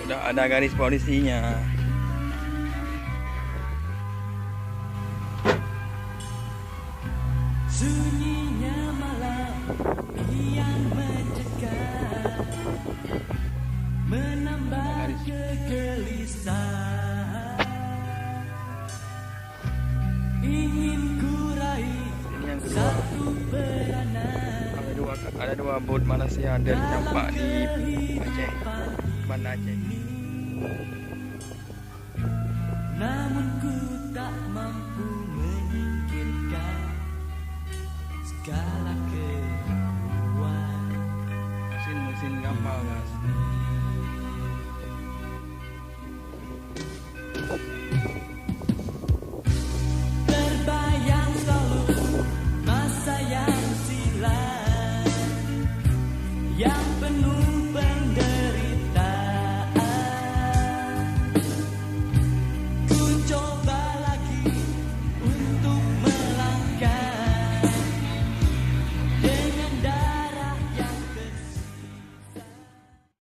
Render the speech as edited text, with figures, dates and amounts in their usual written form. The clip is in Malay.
Sudah ada garis polisinya. Sunyinya malam yang mencegah, menambah kegelisahan. Ingin ku raih satu peranan. Ada dua bot Malaysia dan campak di Aceh, Banda Aceh. Namun ku tak mampu menyingkirkan segala keraguan. Mesin kapal, guys.